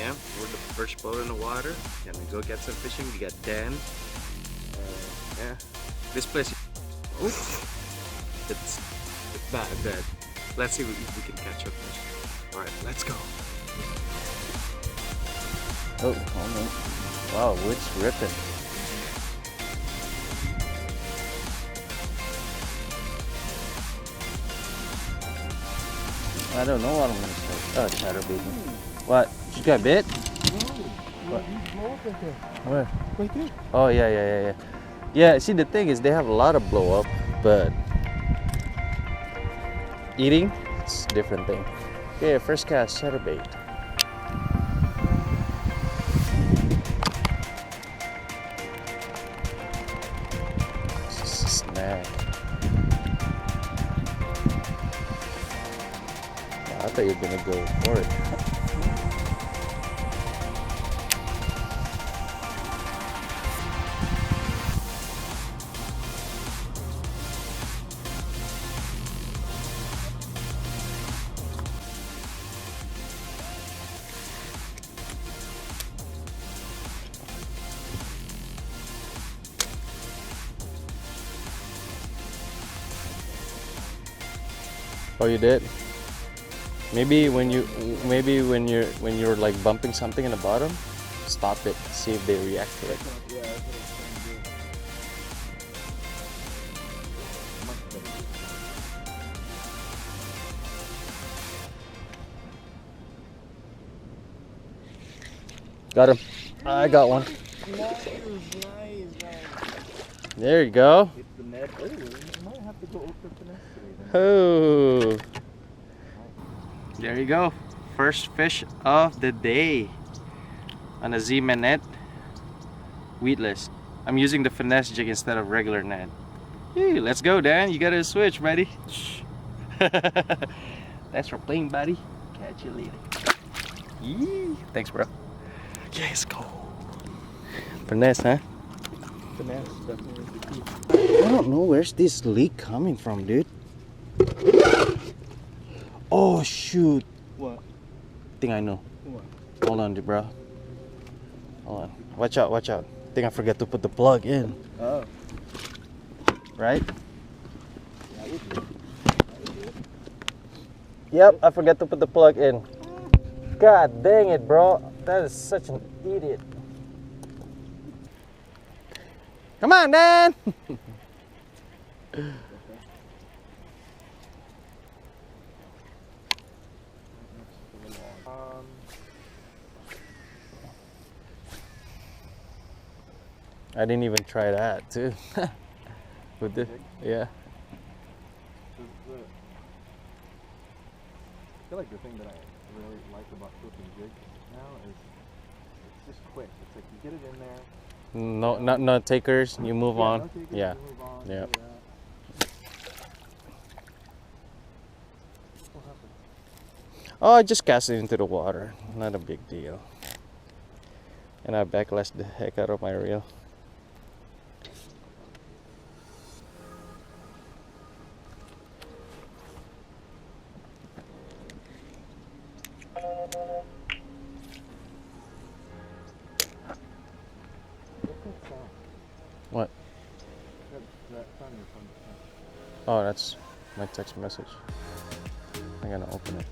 Yeah, we're the first boat in the water. Gonna go get some fishing. We got Dan. Yeah, this place. Oops, it's bad. Let's see if we can catch a fish. All right, let's go. Oh, no. Wow, wood's ripping. I don't know what I'm gonna say. Oh, chatterbait. What? You got bit? What? Where? Right there. Oh, yeah. Yeah, see, the thing is, they have a lot of blow up, but eating, it's a different thing. Okay, first cast, chatterbait. Snag. I thought you were gonna go for it. Oh, you did? Maybe when you're like bumping something in the bottom, stop it, see if they react to it. Yeah, that's what I'm trying to do. Got him. I got one. Nice. There you go. It's the net. Oh, you might have to go over the net today. Oh. There you go. First fish of the day on a Z-Man net, weedless. I'm using the finesse jig instead of regular net. Hey, let's go, Dan. You gotta switch, buddy. Thanks for playing, buddy. Catch you later. Yee. Thanks, bro. Yes, go. Finesse, huh? Finesse, definitely the key. I don't know where's this leak coming from, dude. Oh shoot! What? Think I know. What? Hold on, bro. Hold on. Watch out! Watch out! Think I forgot to put the plug in. Oh. Right? Yeah, we do. Yep, I forgot to put the plug in. God dang it, bro! That is such an idiot. Come on, Dan! I didn't even try that too. With the yeah. I feel like the thing that I really like about flipping jigs now is it's just quick. It's like you get it in there. No takers. You move on. No takers, Yeah. you move on, Yeah. do that. What happened? Oh, I just cast it into the water. Not a big deal. And I backlashed the heck out of my reel. What? That sound is from the Oh, that's my text message. I'm gonna open it.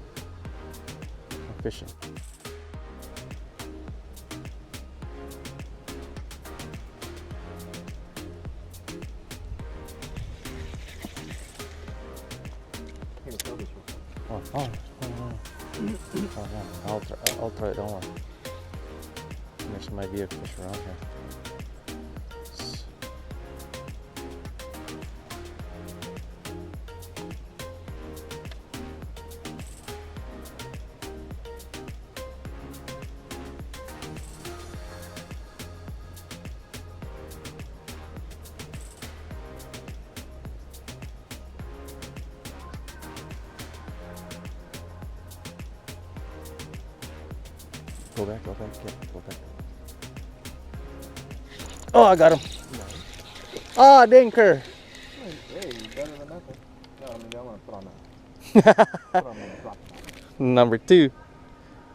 I'm fishing. Oh, yeah. I'll try it. Don't worry. There might be a fish around here. Go back, yeah, go back. Oh, I got him. Ah, dinker. Hey, better than nothing. No, I mean, I want to put on that. Put on that. Number 2.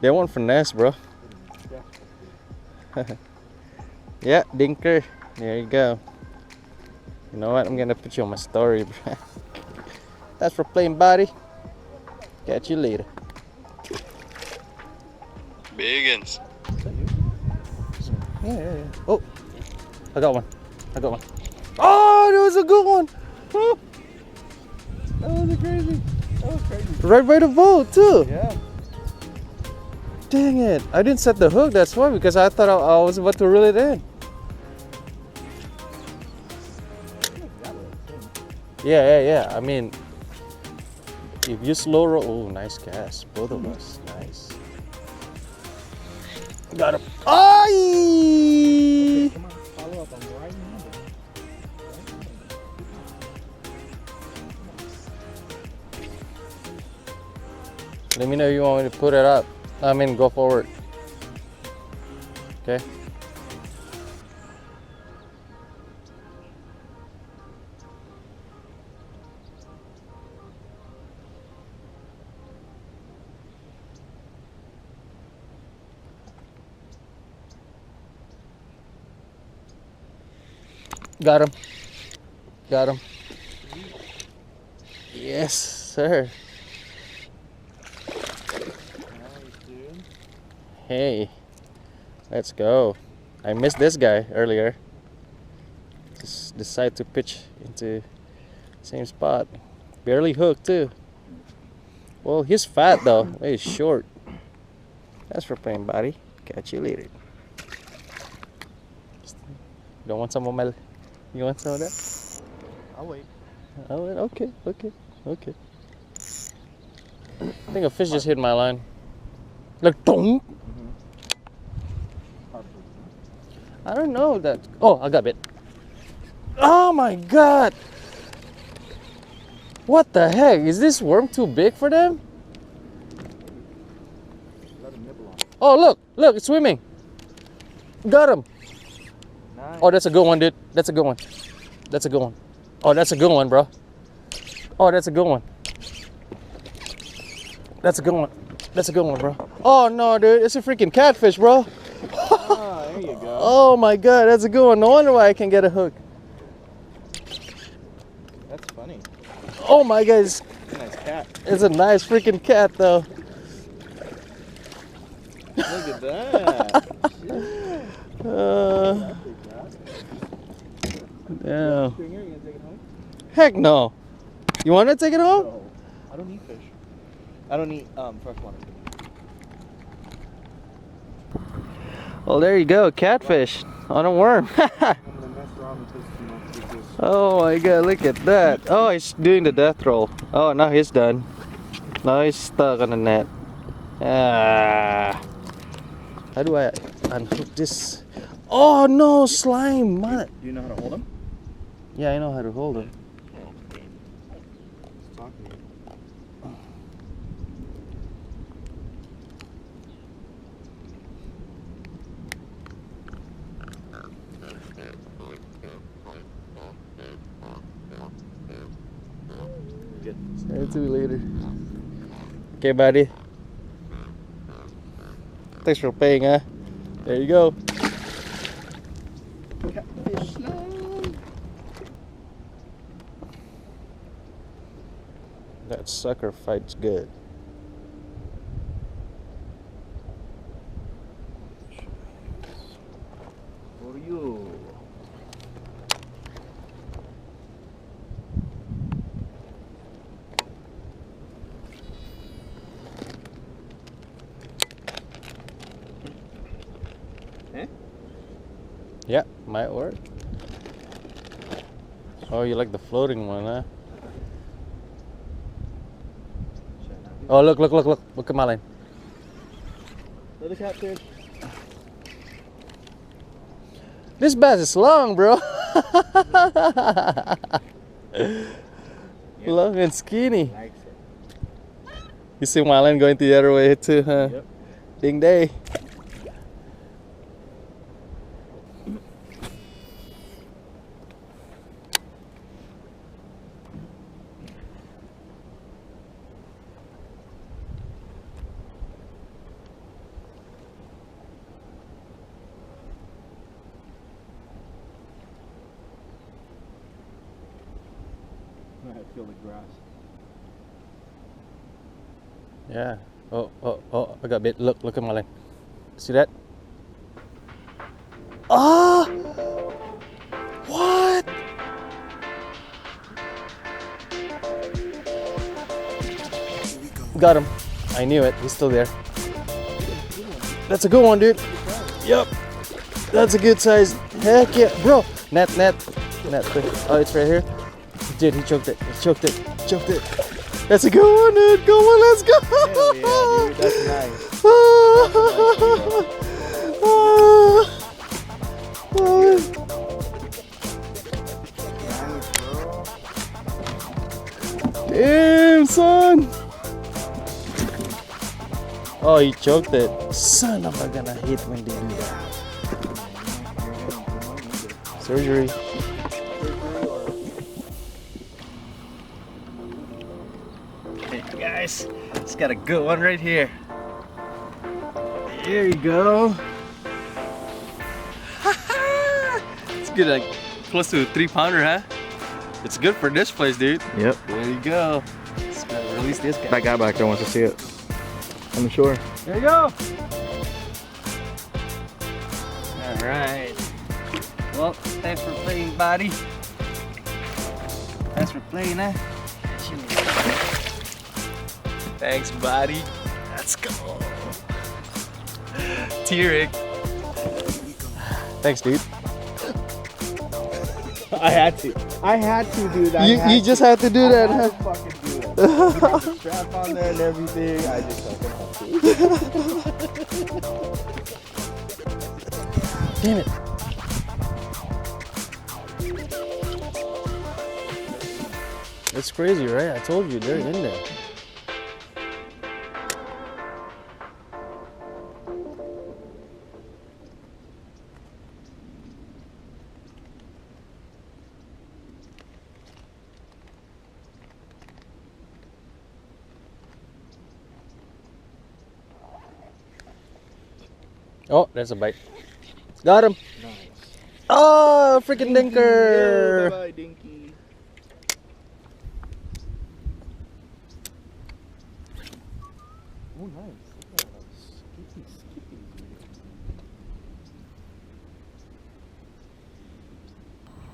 They want finesse, bro. Yeah, dinker. There you go. You know what? I'm gonna put you on my story, bro. That's for playing, buddy. Catch you later. Biggins. Yeah. Oh, I got one. Oh, that was a good one. Oh, that was crazy. Right by the boat too. Yeah. Dang it! I didn't set the hook. That's why, because I thought I was about to reel it in. Yeah. I mean, if you slow roll, oh, nice cast, both of us, nice. Got him. Ay! Come on, follow up. I'm right handed. Let me know if you want me to put it up. I mean, go forward. Okay. Got him. Yes, sir. Nice, dude. Hey, let's go. I missed this guy earlier. Just decided to pitch into same spot. Barely hooked too. Well, he's fat though. He's short. That's for playing, buddy. Catch you later. Don't want some of my... You want some of that? I'll wait. Oh, okay. I think a fish just hit my line. Like, boom. I don't know that. Oh, I got bit. Oh my god! What the heck? Is this worm too big for them? Let him nibble on it. Oh, look, it's swimming. Got him. Nice. Oh, that's a good one, dude. That's a good one. Oh, that's a good one, bro. Oh, that's a good one. That's a good one, bro. Oh no, dude, it's a freaking catfish, bro. Ah, there you go. Oh my god, that's a good one. No wonder why I can get a hook. That's funny. Oh my god, Nice cat. it's a nice freaking cat though. Look at that. Yeah. Stringer, you gonna take it home? Heck no. You want to take it home? No. I don't eat fish. I don't eat freshwater. Well, there you go, catfish on a worm. I'm gonna mess around with this too much because Oh my god, look at that. Oh, he's doing the death roll. Oh, now he's done. Now he's stuck on the net. Ah. How do I unhook this? Oh no, slime. Man. do you know how to hold him? Yeah, I know how to hold him. He's talking to you. Good. See you later. Okay, buddy. Thanks for paying, huh? There you go. Catfish line. That sucker fights good. For you. Yeah, might work. Oh, you like the floating one, huh? Oh, look. Look at my line. Another catfish. This bass is long, bro. Long and skinny. Likes it. You see my line going the other way too, huh? Yep. Ding day. feel the grass. Yeah. Oh, I got bit. Look at my line. See that? Ah! What? Got him. I knew it. He's still there. That's a good one, dude. Yep. That's a good size. Heck yeah. Bro. Net. Oh, it's right here. Dude, he choked it. Choked it. That's a good one, dude. Go on, let's go. Hell yeah, dude. That's nice. Damn, son. Oh, he choked it. Son of a gun, I hate when they do that. Surgery. Hey guys, it's got a good one right here. There you go. It's good, like close to a 3-pounder, huh? It's good for this place, dude. Yep. There you go. Let's go release this guy. That guy back there wants to see it. On the shore. There you go. All right. Well, thanks for playing, buddy. Thanks for playing, huh? Thanks, buddy. Let's go. T-Rig. Thanks, dude. I had to do that. You just had to do that, huh? Fucking do it. You got the strap on there and everything. I just fucking have to. Damn it. It's crazy, right? I told you, they're in there. Oh, there's a bite. Got him. Nice. Oh, freaking dinker. Bye-bye, Dinky. Oh, nice. Look at those skippy.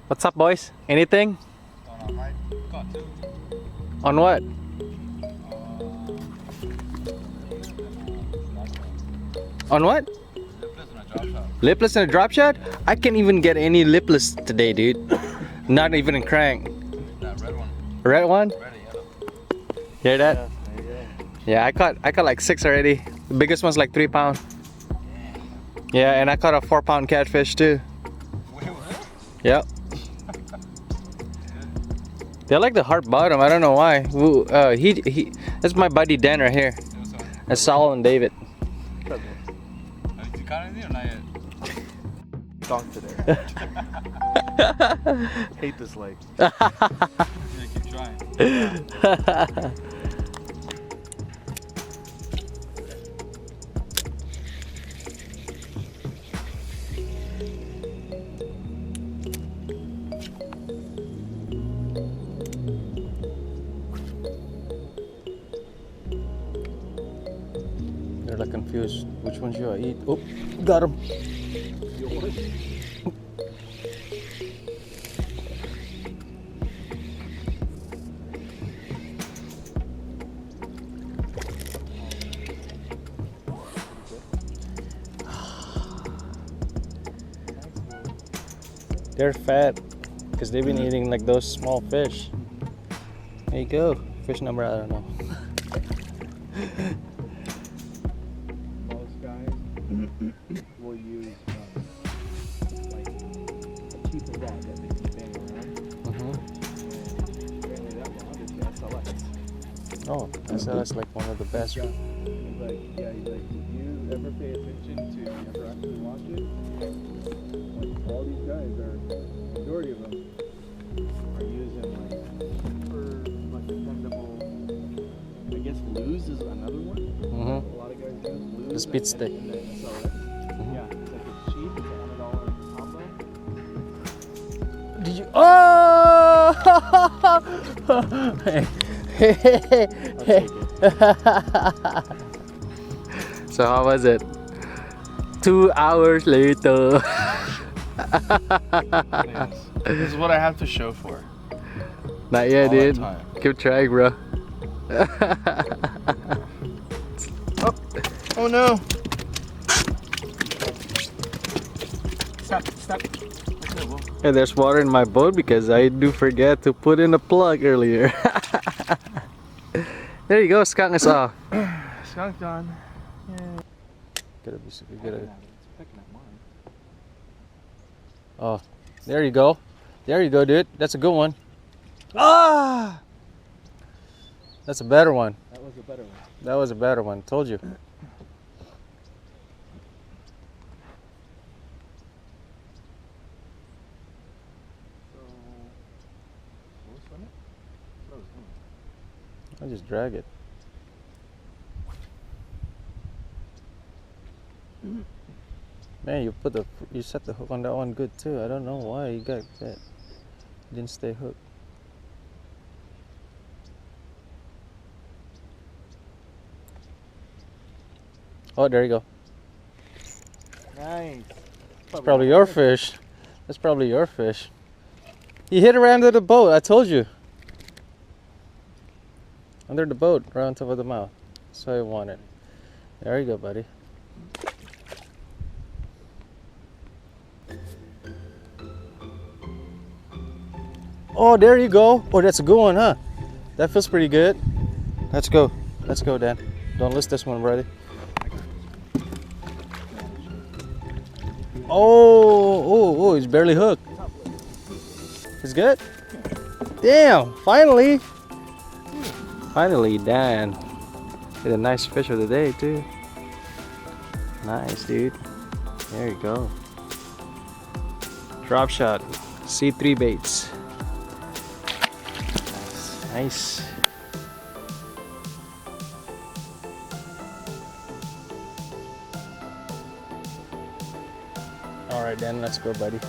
What's up, boys? Anything? On what? On what? Lipless in a drop shot? I can't even get any lipless today, dude. Not even in crank. That red one. Red one? Red and yellow. Hear that? There you go. Yeah, I caught like 6 already. The biggest one's like 3 pound. Yeah, and I caught a 4-pound catfish too. Wait, what? Yep. They like the hard bottom. I don't know why. He. That's my buddy Dan right here. That's Saul and David. Have you caught anything or not yet? Dunk today. Hate this lake. Yeah, keep trying. They're like confused. Which one should I eat? Oh, got him. They're fat because they've been eating like those small fish. There you go. Fish number, I don't know. Most guys will use like a cheaper rod that they can bang around. Apparently that rod is SLX. Oh, that's like one of the best. He's like, if you ever pay attention to, you ever actually watch it, like all these guys are, majority of them are using like super like dependable, I guess lose is another one. A lot of guys use lose. The speed stick. And then SLX. Yeah, it's like it's cheap, it's $100 combo. Did you? Oh! So how was it? 2 hours later. This is what I have to show for. Not yet, All that dude. time. Keep trying, bro. Oh no! Stop. And there's water in my boat because I do forget to put in a plug earlier. There you go, skunk is off. Skunk gone. Oh, there you go. There you go, dude. That's a good one. Ah! That's a better one. That was a better one. That was a better one. Told you. I'll just drag it. Man, you set the hook on that one good too. I don't know why you got that. Didn't stay hooked. Oh, there you go. Nice. That's probably your fish. That's probably your fish. You hit around under the boat. I told you. Under the boat, right on top of the mouth. So I want it. There you go, buddy. Oh, there you go. Oh, that's a good one, huh? That feels pretty good. Let's go. Let's go, Dan. Don't lose this one, buddy. Oh, he's barely hooked. It's good? Damn, finally. Finally, Dan. Get a nice fish of the day, too. Nice, dude. There you go. Drop shot. C3 baits. Nice. All right, then let's go, buddy.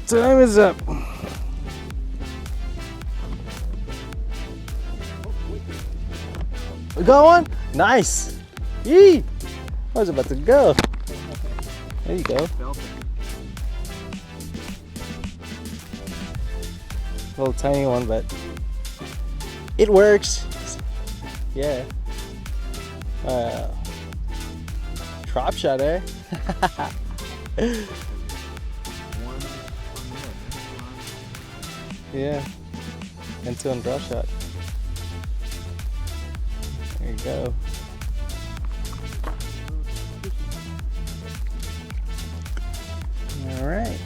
Time is up. We got one? Nice. Yee! I was about to go. There you go. Little tiny one, but it works. Yeah. Drop shot, eh? Yeah. And two on drop shot. There you go. All right.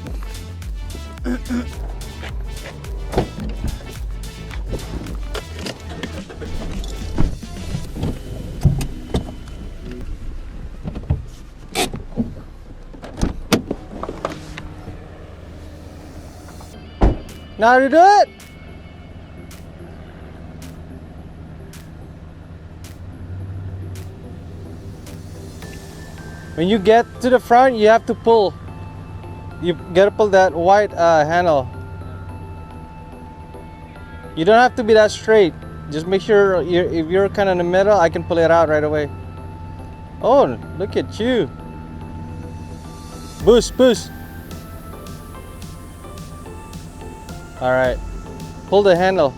Now to do it. When you get to the front, you have to pull. You gotta pull that white handle. You don't have to be that straight. Just make sure if you're kind of in the middle, I can pull it out right away. Oh, look at you. Boost, boost. All right, pull the handle.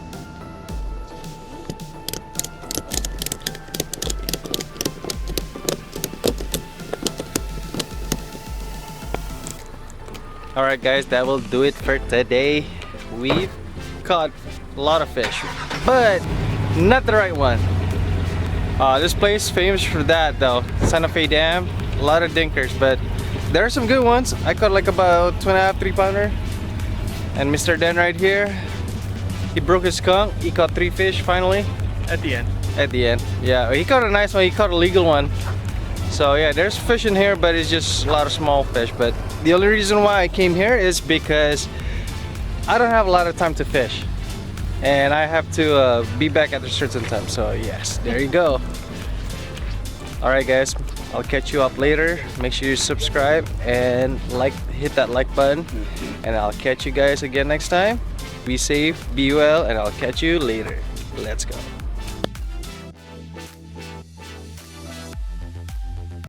All right, guys, that will do it for today. We've caught a lot of fish, but not the right one. This place is famous for that, though. Santa Fe Dam, a lot of dinkers, but there are some good ones. I caught like about 2.5, 3 pounder. And Mr. Dan right here, he broke his skunk. He caught 3 fish finally. At the end. At the end, yeah. He caught a nice one. He caught a legal one. So yeah, there's fish in here, but it's just a lot of small fish. But the only reason why I came here is because I don't have a lot of time to fish, and I have to be back at a certain time. So yes, there you go. All right, guys. I'll catch you up later. Make sure you subscribe and hit that like button, and I'll catch you guys again next time. Be safe, be well, and I'll catch you later. Let's go.